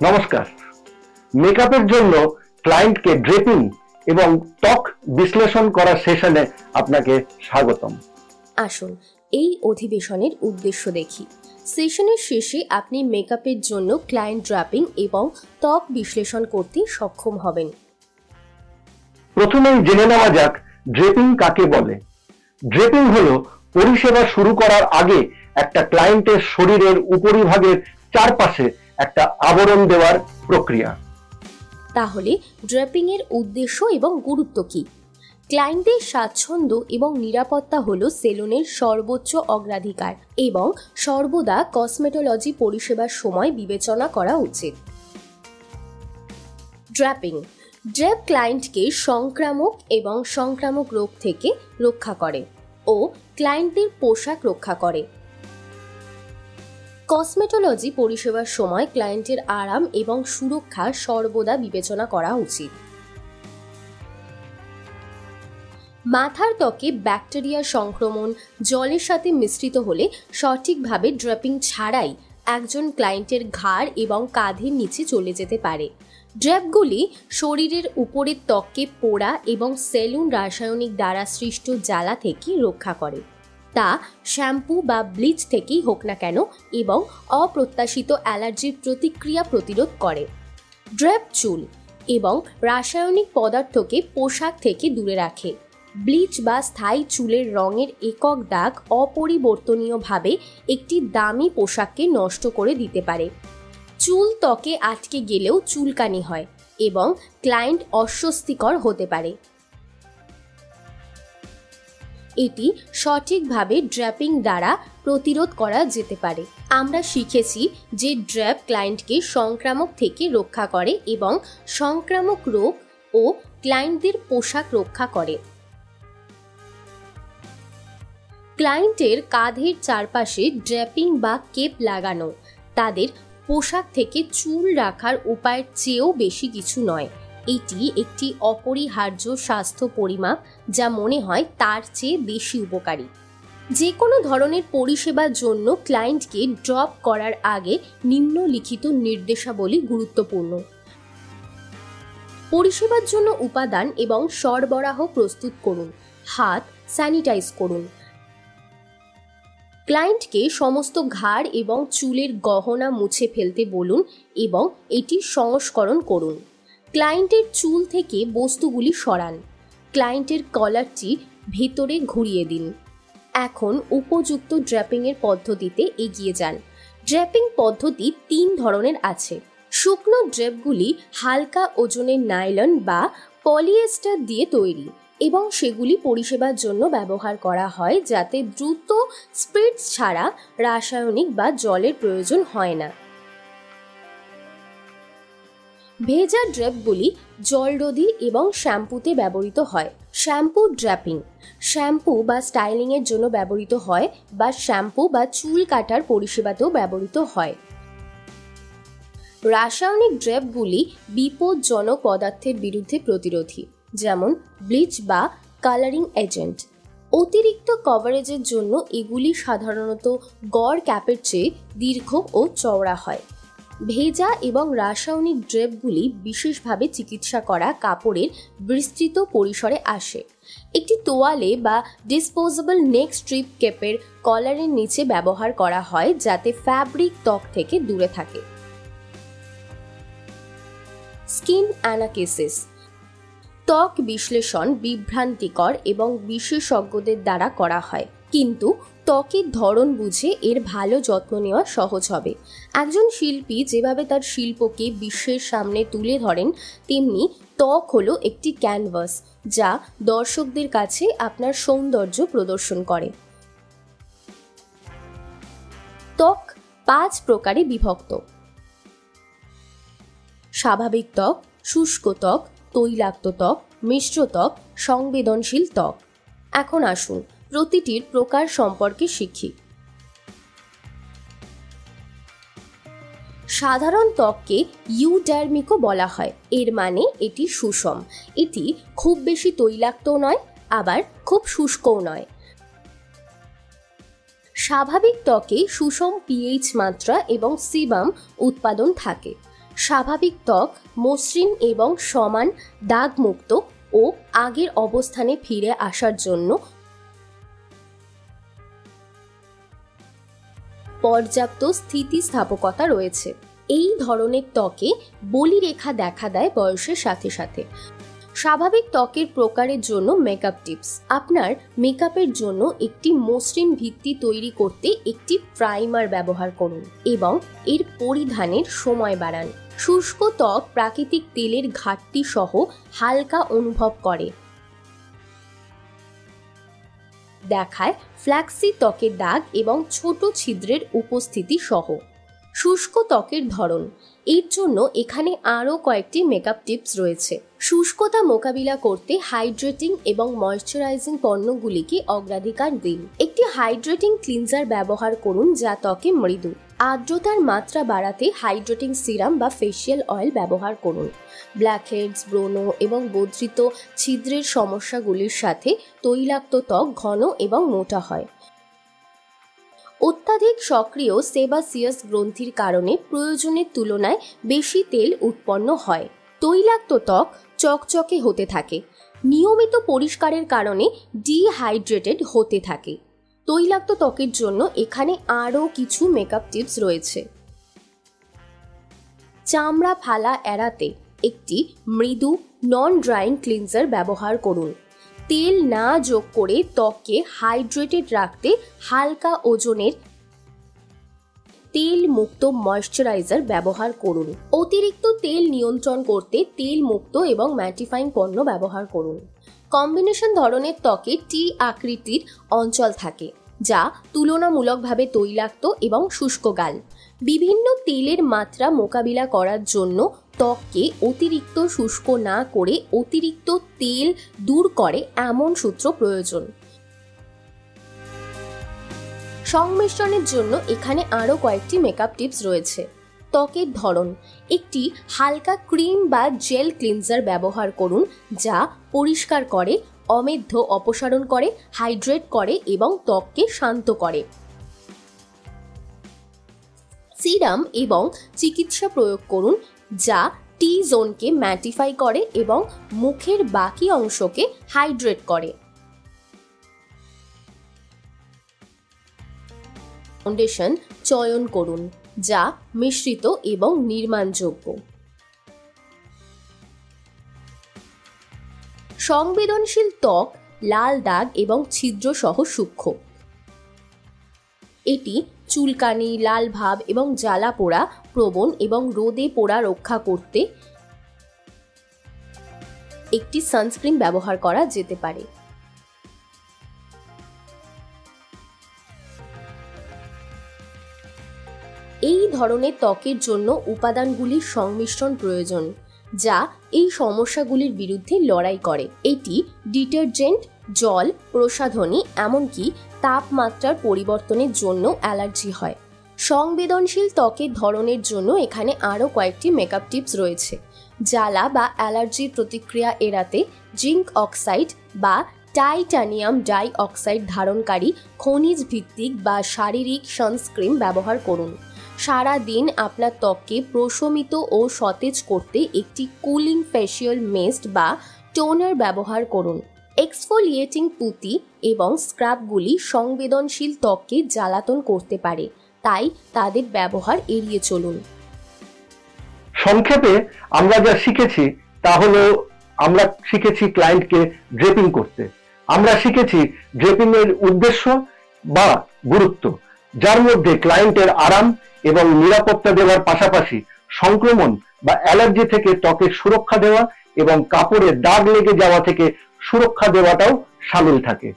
নমস্কার। মেকআপের জন্য ক্লায়েন্টকে ড্রেপিং এবং ত্বক বিশ্লেষণ করার সেশনে আপনাকে স্বাগতম। আসুন এই অধিবেশনের উদ্দেশ্য দেখি। সেশনের শেষে আপনি মেকআপের জন্য ক্লায়েন্ট ড্রাপিং এবং ত্বক বিশ্লেষণ করতে সক্ষম হবেন। প্রথমেই জেনে নেওয়া যাক ড্রেপিং কাকে বলে। ড্রেপিং হলো পরিষেবা শুরু করার আগে একটা ক্লায়েন্টের শরীরের উপরিভাগের চারপাশে একটা আবরণ দেওয়ার প্রক্রিয়া। তাহলে ড্রেপিং এর উদ্দেশ্য এবং গুরুত্ব কি? ক্লায়েন্টের স্বাচ্ছন্দ্য এবং নিরাপত্তা হলো সেলুনের সর্বোচ্চ অগ্রাধিকার এবং সর্বদা কসমেটোলজি পরিষেবার সময় বিবেচনা করা উচিত। ড্রেপিং ড্রেপ ক্লায়েন্টকে সংক্রামক এবং সংক্রামক রোগ থেকে রক্ষা করে ও ক্লায়েন্টের পোশাক রক্ষা করে। কসমেটোলজি পরিষেবার সময় ক্লায়েন্টের আরাম এবং সুরক্ষা সর্বদা বিবেচনা করা উচিত। মাথার ত্বকে ব্যাকটেরিয়া সংক্রমণ জলের সাথে মিশ্রিত হলে সঠিকভাবে ড্রেপিং ছাড়াই একজন ক্লায়েন্টের ঘাড় এবং কাঁধের নিচে চলে যেতে পারে। ড্রেপগুলি শরীরের উপরের ত্বককে পোড়া এবং সেলুন রাসায়নিক দ্বারা সৃষ্ট জ্বালা থেকে রক্ষা করে, তা শ্যাম্পু বা ব্লিচ থেকেই হোক না কেন, এবং অপ্রত্যাশিত অ্যালার্জির প্রতিক্রিয়া প্রতিরোধ করে। ড্রেপ চুল এবং রাসায়নিক পদার্থকে পোশাক থেকে দূরে রাখে। ব্লিচ বা স্থায়ী চুলের রঙের একক দাগ অপরিবর্তনীয়ভাবে একটি দামি পোশাককে নষ্ট করে দিতে পারে। চুল ত্বকে আটকে গেলেও চুলকানি হয় এবং ক্লায়েন্ট অস্বস্তিকর হতে পারে। এটি সঠিকভাবে ড্রেপিং দ্বারা প্রতিরোধ করা যেতে পারে। আমরা শিখেছি যে ড্রেপ ক্লায়েন্টকে সংক্রামক থেকে রক্ষা করে এবং সংক্রামক রোগ ও ক্লায়েন্টদের পোশাক রক্ষা করে। ক্লায়েন্টের কাঁধের চারপাশে ড্রেপিং বা কেপ লাগানো তাদের পোশাক থেকে চুল রাখার উপায়ের চেয়েও বেশি কিছু নয়। এটি একটি অপরিহার্য স্বাস্থ্য পরিমাপ যা মনে হয় তার চেয়ে বেশি উপকারী। যে কোনো ধরনের পরিষেবার জন্য ক্লায়েন্টকে ড্রপ করার আগে নিম্নলিখিত নির্দেশাবলী গুরুত্বপূর্ণ। পরিষেবার জন্য উপাদান এবং সরবরাহ প্রস্তুত করুন। হাত স্যানিটাইজ করুন। ক্লায়েন্টকে সমস্ত ঘাড় এবং চুলের গহনা মুছে ফেলতে বলুন এবং এটি সংস্করণ করুন। ক্লায়েন্টের চুল থেকে বস্তুগুলি সরান। ক্লায়েন্টের কলারটি ভেতরে ঘুরিয়ে দিন। এখন উপযুক্ত ড্রেপিংয়ের পদ্ধতিতে এগিয়ে যান। ড্রেপিং পদ্ধতি 3 ধরনের আছে। শুকনো ড্রেপগুলি হালকা ওজনের নাইলন বা পলিয়েস্টার দিয়ে তৈরি এবং সেগুলি পরিষেবার জন্য ব্যবহার করা হয় যাতে দ্রুত স্পিরিটস ছাড়া রাসায়নিক বা জলের প্রয়োজন হয় না। ভেজা ড্রেপগুলি জলরোধী এবং শ্যাম্পুতে ব্যবহৃত হয়। শ্যাম্পু ড্রেপিং শ্যাম্পু বা স্টাইলিংয়ের জন্য ব্যবহৃত হয় বা শ্যাম্পু বা চুল কাটার পরিষেবাতেও ব্যবহৃত হয়। রাসায়নিক ড্রেপগুলি বিপজ্জনক পদার্থের বিরুদ্ধে প্রতিরোধী, যেমন ব্লিচ বা কালারিং এজেন্ট। অতিরিক্ত কভারেজের জন্য এগুলি সাধারণত গড় ক্যাপের চেয়ে দীর্ঘ ও চওড়া হয়। ভেজা এবং রাসায়নিক ড্রেপগুলি বিশেষভাবে চিকিৎসা করা কাপড়ের বিস্তৃত পরিসরে আসে। একটি তোয়ালে বা ডিসপোজেবল নেক স্ট্রিপ কেপের কলারের নিচে ব্যবহার করা হয় যাতে ফ্যাব্রিক ত্বক থেকে দূরে থাকে। স্কিন অ্যানালিসিস ত্বক বিশ্লেষণ বিভ্রান্তিকর এবং বিশেষজ্ঞদের দ্বারা করা হয়, কিন্তু ত্বকের ধরন বুঝে এর ভালো যত্ন নেওয়া সহজ হবে। একজন শিল্পী যেভাবে তার শিল্পকে বিশ্বের সামনে তুলে ধরেন, তেমনি ত্বক হলো একটি ক্যানভাস যা দর্শকদের কাছে আপনার সৌন্দর্য প্রদর্শন করে। ত্বক 5 প্রকারে বিভক্ত: স্বাভাবিক ত্বক, শুষ্ক ত্বক, তৈলাক্ত ত্বক, মিশ্র ত্বক, সংবেদনশীল ত্বক। এখন আসুন প্রতিটির প্রকার সম্পর্কে শিখি। সাধারণ ত্বককে ইউডার্মিকও বলা হয়। এর মানে এটি সুষম। এটি খুব বেশি তৈলাক্তও নয়, আবার খুব শুষ্কও নয়। স্বাভাবিক ত্বকে সুষম পিএইচ মাত্রা এবং সিবাম উৎপাদন থাকে। স্বাভাবিক ত্বক মসৃণ এবং সমান দাগমুক্ত ও আগের অবস্থানে ফিরে আসার জন্য পর্যাপ্ত স্থিতিস্থাপকতা রয়েছে। এই ধরনের ত্বকে বলিরেখা দেখা দেয় বয়সের সাথে সাথে। স্বাভাবিক ত্বকের প্রকারের জন্য মেকআপ টিপস। আপনার মেকআপের জন্য একটি মসৃণ ভিত্তি তৈরি করতে একটি প্রাইমার ব্যবহার করুন এবং এর পরিধানের সময় বাড়ান। শুষ্ক ত্বক প্রাকৃতিক তেলের ঘাটতি সহ হালকা অনুভব করে, দেখায় ফ্ল্যাক্সি ত্বকের দাগ এবং ছোট ছিদ্রের উপস্থিতি সহ। শুষ্ক ত্বকের ধরন, এর জন্য এখানে আরও কয়েকটি মেকআপ টিপস রয়েছে। শুষ্কতা মোকাবিলা করতে হাইড্রেটিং এবং ময়শ্চারাইজিং পণ্যগুলিকে অগ্রাধিকার দিন। একটি হাইড্রেটিং ক্লিনজার ব্যবহার করুন যা ত্বকে মৃদু। আর্দ্রতার মাত্রা বাড়াতে হাইড্রেটিং সিরাম বা ফেসিয়াল অয়েল ব্যবহার করুন। ব্ল্যাকহেডস, ব্রণ এবং বর্ধিত ছিদ্রের সমস্যাগুলির সাথে তৈলাক্ত ত্বক ঘন এবং মোটা হয়। অত্যাধিক সক্রিয় সেবাসিয়াস গ্রন্থির কারণে প্রয়োজনের তুলনায় বেশি তেল উৎপন্ন হয়। তৈলাক্ত ত্বক চকচকে হতে থাকে। নিয়মিত পরিষ্কারের কারণে ডিহাইড্রেটেড হতে থাকে। তৈলাক্ত ত্বকের জন্য এখানে আরও কিছু মেকআপ টিপস রয়েছে। চামড়া ফালা এড়াতে একটি মৃদু নন ড্রাইং ক্লিনজার ব্যবহার করুন। তেল না যোগ করে ত্বককে হাইড্রেটেড রাখতে হালকা ওজনের তেল মুক্ত ময়শ্চারাইজার ব্যবহার করুন। অতিরিক্ত তেল নিয়ন্ত্রণ করতে তেল মুক্ত এবং ম্যাটিফাইং পণ্য ব্যবহার করুন। কম্বিনেশন ধরনের ত্বকে টি আকৃতির অঞ্চল থাকে, যা তুলনামূলকভাবে তৈলাক্ত এবং শুষ্ক গাল। বিভিন্ন তেলের মাত্রা মোকাবিলা করার জন্য ত্বককে অতিরিক্ত শুষ্ক না করে অতিরিক্ত তেল দূর করে এমন সূত্র প্রয়োজন। সংমিশ্রণের জন্য এখানে আরও কয়েকটি মেকআপ টিপস রয়েছে। ত্বকের ধরন, একটি হালকা ক্রিম বা জেল ক্লিনজার ব্যবহার করুন যা পরিষ্কার করে, অমেধ্য অপসারণ করে, হাইড্রেট করে এবং ত্বককে শান্ত করে। সিরাম এবং চিকিৎসা প্রয়োগ করুন যা টি জোনকে ম্যাটিফাই করে এবং মুখের বাকি অংশকে হাইড্রেট করে। ফাউন্ডেশন চয়ন করুন যা মিশ্রিত এবং নির্মাণযোগ্য। সংবেদনশীল ত্বক লাল দাগ এবং ছিদ্র সহ সূক্ষ্ম। এটি চুলকানি, লাল ভাব এবং জ্বালা পোড়া প্রবণ এবং রোদে পোড়া রক্ষা করতে একটি সানস্ক্রিন ব্যবহার করা যেতে পারে। এই ধরনের ত্বকের জন্য উপাদানগুলির সংমিশ্রণ প্রয়োজন যা এই সমস্যাগুলির বিরুদ্ধে লড়াই করে। এটি ডিটারজেন্ট, জল, প্রসাধনী, এমনকি তাপমাত্রার পরিবর্তনের জন্য অ্যালার্জি হয়। সংবেদনশীল ত্বকের ধরনের জন্য এখানে আরও কয়েকটি মেকআপ টিপস রয়েছে। জ্বালা বা অ্যালার্জির প্রতিক্রিয়া এড়াতে জিঙ্ক অক্সাইড বা টাইটানিয়াম ডাই অক্সাইড ধারণকারী খনিজ ভিত্তিক বা শারীরিক সানস্ক্রিন ব্যবহার করুন। সারা দিন আপনার ত্বককে প্রশমিত ও সতেজ করতে একটি কুলিং ফেসিয়াল মিস্ট বা টোনার ব্যবহার করুন। এক্সফোলিয়েটিং পুঁতি এবং স্ক্রাবগুলি সংবেদনশীল ত্বককে জ্বালাতন করতে পারে, তাই তাদের ব্যবহার এড়িয়ে চলুন। সংক্ষেপে আমরা যা শিখেছি তা হলো, আমরা শিখেছি ক্লায়েন্টকে ড্রেপিং করতে। আমরা শিখেছি ড্রেপিং এর উদ্দেশ্য বা গুরুত্ব, যার মধ্যে ক্লায়েন্টের আরাম এবং নিরাপত্তা দেওয়ার পাশাপাশি সংক্রমণ বা অ্যালার্জি থেকে ত্বকের সুরক্ষা দেওয়া এবং কাপড়ে দাগ লেগে যাওয়া থেকে সুরক্ষা দেওয়াটাও শামিল থাকে।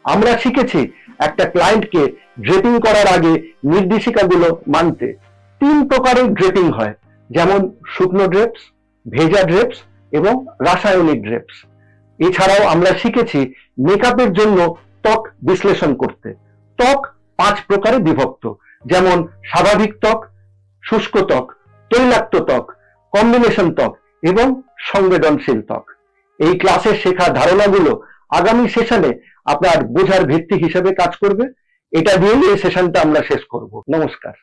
আমরা শিখেছি একটা ক্লায়েন্টকে ড্রেপিং করার আগে নির্দেশিকাগুলো মানতে। 3 প্রকারের ড্রেপিং হয়, যেমন শুকনো ড্রেপস, ভেজা ড্রেপস এবং রাসায়নিক ড্রেপস। এছাড়াও আমরা শিখেছি মেকআপের জন্য ত্বক বিশ্লেষণ করতে। ত্বক 5 প্রকারে বিভক্ত, যেমন স্বাভাবিক ত্বক, শুষ্ক ত্বক, তৈলাক্ত ত্বক, কম্বিনেশন ত্বক এবং সংবেদনশীল ত্বক। এই ক্লাসে শেখা ধারণাগুলো আগামী সেশনে আপনার বোঝার ভিত্তি হিসেবে কাজ করবে। এটা দিয়েই এই সেশনটা আমরা শেষ করব। নমস্কার।